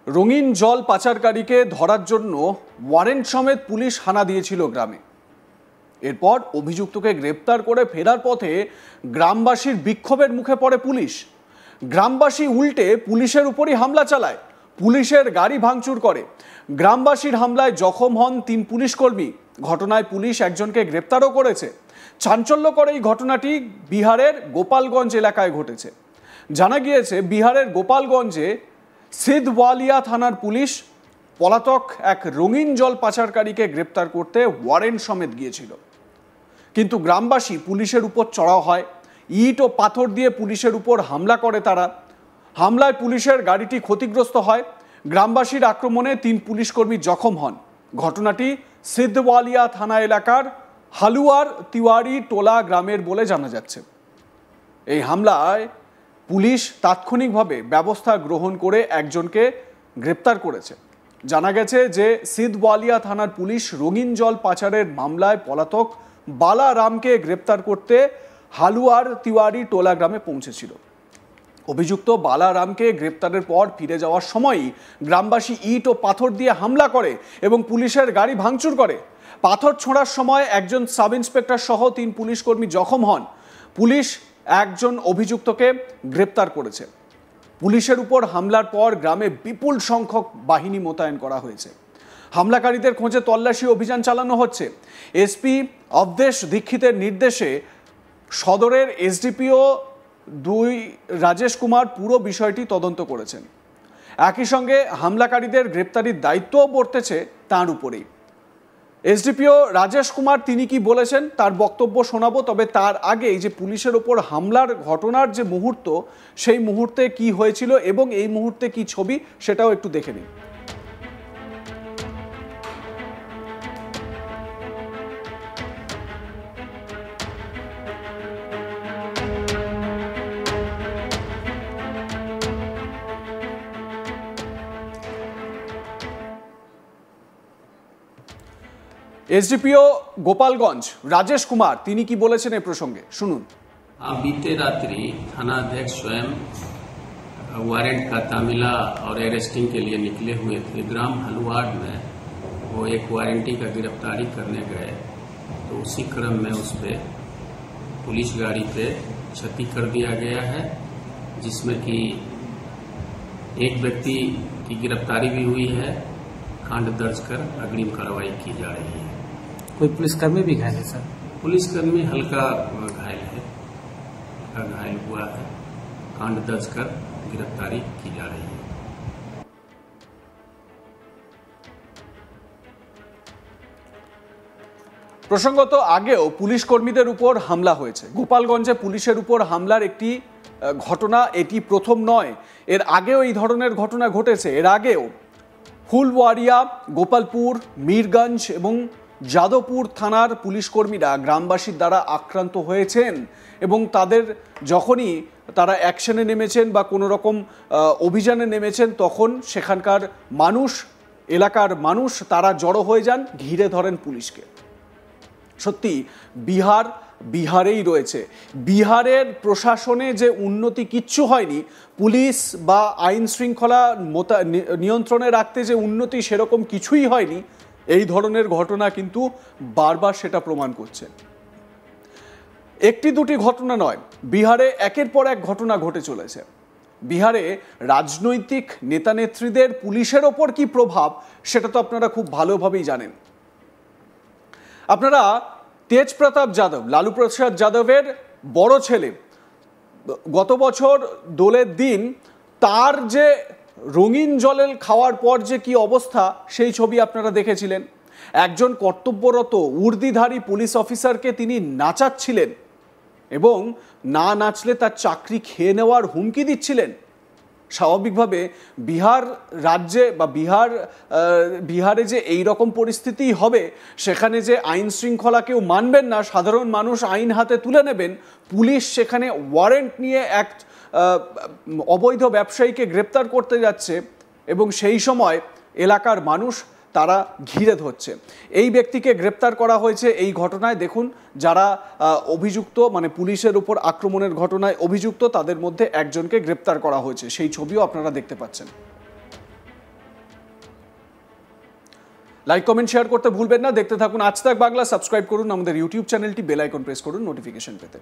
রঙিন জল পাচারকারীকে ধরার জন্য ওয়ারেন্ট সমেত পুলিশ হানা দিয়েছিল গ্রামে। এরপর অভিযুক্তকে গ্রেপ্তার করে ফেরার পথে গ্রামবাসীর বিক্ষোভের মুখে পড়ে পুলিশ। গ্রামবাসী উল্টে পুলিশের উপরই হামলা চালায়, পুলিশের গাড়ি ভাঙচুর করে। গ্রামবাসীর হামলায় জখম হন 3 পুলিশকর্মী। ঘটনায় পুলিশ একজনকে গ্রেপ্তারও করেছে। চাঞ্চল্যকর এই ঘটনাটি বিহারের গোপালগঞ্জ এলাকায় ঘটেছে। জানা গিয়েছে বিহারের গোপালগঞ্জে সিধওয়ালিয়া থানার পুলিশ পলাতক এক রঙিন জল পাচারকারীকে গ্রেপ্তার করতে ওয়ারেন্ট সমেত গিয়েছিল, কিন্তু গ্রামবাসী পুলিশের উপর চড়াও হয়। ইট ও পাথর দিয়ে পুলিশের উপর হামলা করে তারা। হামলায় পুলিশের গাড়িটি ক্ষতিগ্রস্ত হয়। গ্রামবাসীর আক্রমণে 3 পুলিশকর্মী জখম হন। ঘটনাটি সিধওয়ালিয়া থানা এলাকার হালুয়ার তিওয়ারি টোলা গ্রামের বলে জানা যাচ্ছে। এই হামলায় পুলিশ তাৎক্ষণিকভাবে ব্যবস্থা গ্রহণ করে একজনকে গ্রেপ্তার করেছে। জানা গেছে যে সিধওয়ালিয়া থানার পুলিশ রঙিন জল পাচারের মামলায় পলাতক বালারামকে গ্রেপ্তার করতে হালুয়ার তিওয়ারি টোলা গ্রামে পৌঁছেছিল। অভিযুক্ত বালারামকে গ্রেপ্তারের পর ফিরে যাওয়ার সময়ই গ্রামবাসী ইট ও পাথর দিয়ে হামলা করে এবং পুলিশের গাড়ি ভাঙচুর করে। পাথর ছোঁড়ার সময় একজন সাব ইন্সপেক্টর সহ 3 পুলিশকর্মী জখম হন। পুলিশ একজন অভিযুক্তকে গ্রেপ্তার করেছে। পুলিশের উপর হামলার পর গ্রামে বিপুল সংখ্যক বাহিনী মোতায়েন করা হয়েছে। হামলাকারীদের খোঁজে তল্লাশি অভিযান চালানো হচ্ছে। এসপি অবদেশ দীক্ষিতের নির্দেশে সদরের এসডিপিও 2 রাজেশ কুমার পুরো বিষয়টি তদন্ত করেছেন। একই সঙ্গে হামলাকারীদের গ্রেপ্তারির দায়িত্বও বর্তেছে তাঁর উপরেই। এসডিপিও রাজেশ কুমার তিনি কি বলেছেন তার বক্তব্য শোনাবো, তবে তার আগে এই যে পুলিশের ওপর হামলার ঘটনার যে মুহূর্ত, সেই মুহূর্তে কি হয়েছিল এবং এই মুহূর্তে কি ছবি সেটাও একটু দেখে নিন। एसडीपीओ गोपालगंज राजेश कुमार তিনি কি বলেছেন এই প্রসঙ্গে শুনুন। बीते रात्रि थानाध्यक्ष स्वयं वारंट का तामिला और अरेस्टिंग के लिए निकले हुए थे। ग्राम हलवाड़ में वो एक वारंटी का गिरफ्तारी करने गए, तो उसी क्रम में उस पे पुलिस गाड़ी पे क्षति कर दिया गया है, जिसमें कि एक व्यक्ति की गिरफ्तारी भी हुई है। कांड दर्ज कर अग्रिम कार्रवाई की जा रही है। कोई पुलिसकर्मी भी घायल है सर? पुलिसकर्मी हल्का घायल है, घायल हुआ है। कांड दर्ज कर गिरफ्तारी की जा रही है। প্রসঙ্গত আগেও পুলিশ কর্মীদের উপর হামলা হয়েছে। গোপালগঞ্জে পুলিশের উপর হামলার একটি ঘটনা এটি প্রথম নয়, এর আগেও এই ধরনের ঘটনা ঘটেছে। এর আগেও ফুলওয়ারিয়া, গোপালপুর, মিরগঞ্জ এবং যাদবপুর থানার পুলিশ কর্মীরা গ্রামবাসীর দ্বারা আক্রান্ত হয়েছেন এবং তাদের যখনই তারা অ্যাকশনে নেমেছেন বা কোনো রকম অভিযানে নেমেছেন, তখন সেখানকার মানুষ, এলাকার মানুষ তারা জড়ো হয়ে যান, ঘিরে ধরেন পুলিশকে। সত্যি বিহারেই রয়েছে। বিহারের প্রশাসনে যে উন্নতি কিচ্ছু হয়নি, পুলিশ বা আইন শৃঙ্খলা নিয়ন্ত্রণে রাখতে যে উন্নতি সেরকম কিছুই হয়নি, এই ধরনের ঘটনা কিন্তু বারবার সেটা প্রমাণ করছে। একটি দুটি ঘটনা নয়, বিহারে একের পর এক ঘটনা ঘটে চলেছে। বিহারে রাজনৈতিক নেতানেত্রীদের পুলিশের ওপর কি প্রভাব সেটা তো আপনারা খুব ভালোভাবেই জানেন। আপনারা তেজপ্রতাপ যাদব, লালু প্রসাদ যাদবের বড় ছেলে, গত বছর দোলের দিন তার যে রঙিন জলে খাওয়ার পর যে কি অবস্থা সেই ছবি আপনারা দেখেছিলেন। একজন কর্তব্যরত উর্দিধারী পুলিশ অফিসারকে তিনি নাচাচ্ছিলেন এবং না নাচলে তার চাকরি খেয়ে নেওয়ার হুমকি দিচ্ছিলেন। স্বাভাবিকভাবে বিহার রাজ্যে বা বিহারে যে এই রকম পরিস্থিতি হবে, সেখানে যে আইন শৃঙ্খলা কেউ মানবেন না, সাধারণ মানুষ আইন হাতে তুলে নেবেন, পুলিশ সেখানে ওয়ারেন্ট নিয়ে এক অবৈধ ব্যবসায়ীকে গ্রেপ্তার করতে যাচ্ছে এবং সেই সময় এলাকার মানুষ তারা ঘিরে ধরছে। এই ব্যক্তিকে গ্রেপ্তার করা হয়েছে এই ঘটনায়। দেখুন, যারা অভিযুক্ত, মানে পুলিশের উপর আক্রমণের ঘটনায় অভিযুক্ত, তাদের মধ্যে একজনকে গ্রেপ্তার করা হয়েছে, সেই ছবিও আপনারা দেখতে পাচ্ছেন। লাইক কমেন্ট শেয়ার করতে ভুলবেন না। দেখতে থাকুন আজ তাক বাংলা। সাবস্ক্রাইব করুন আমাদের ইউটিউব চ্যানেলটি, বেল আইকন প্রেস করুন নোটিফিকেশন পেতে।